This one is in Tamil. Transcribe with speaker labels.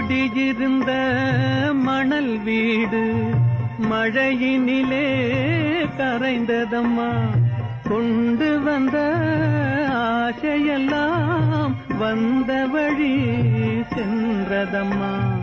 Speaker 1: குடியிருந்த மணல் வீடு மழையினிலே கரைந்ததம்மா. கொண்டு வந்த ஆசையெல்லாம் வந்த வழி சென்றதம்மா.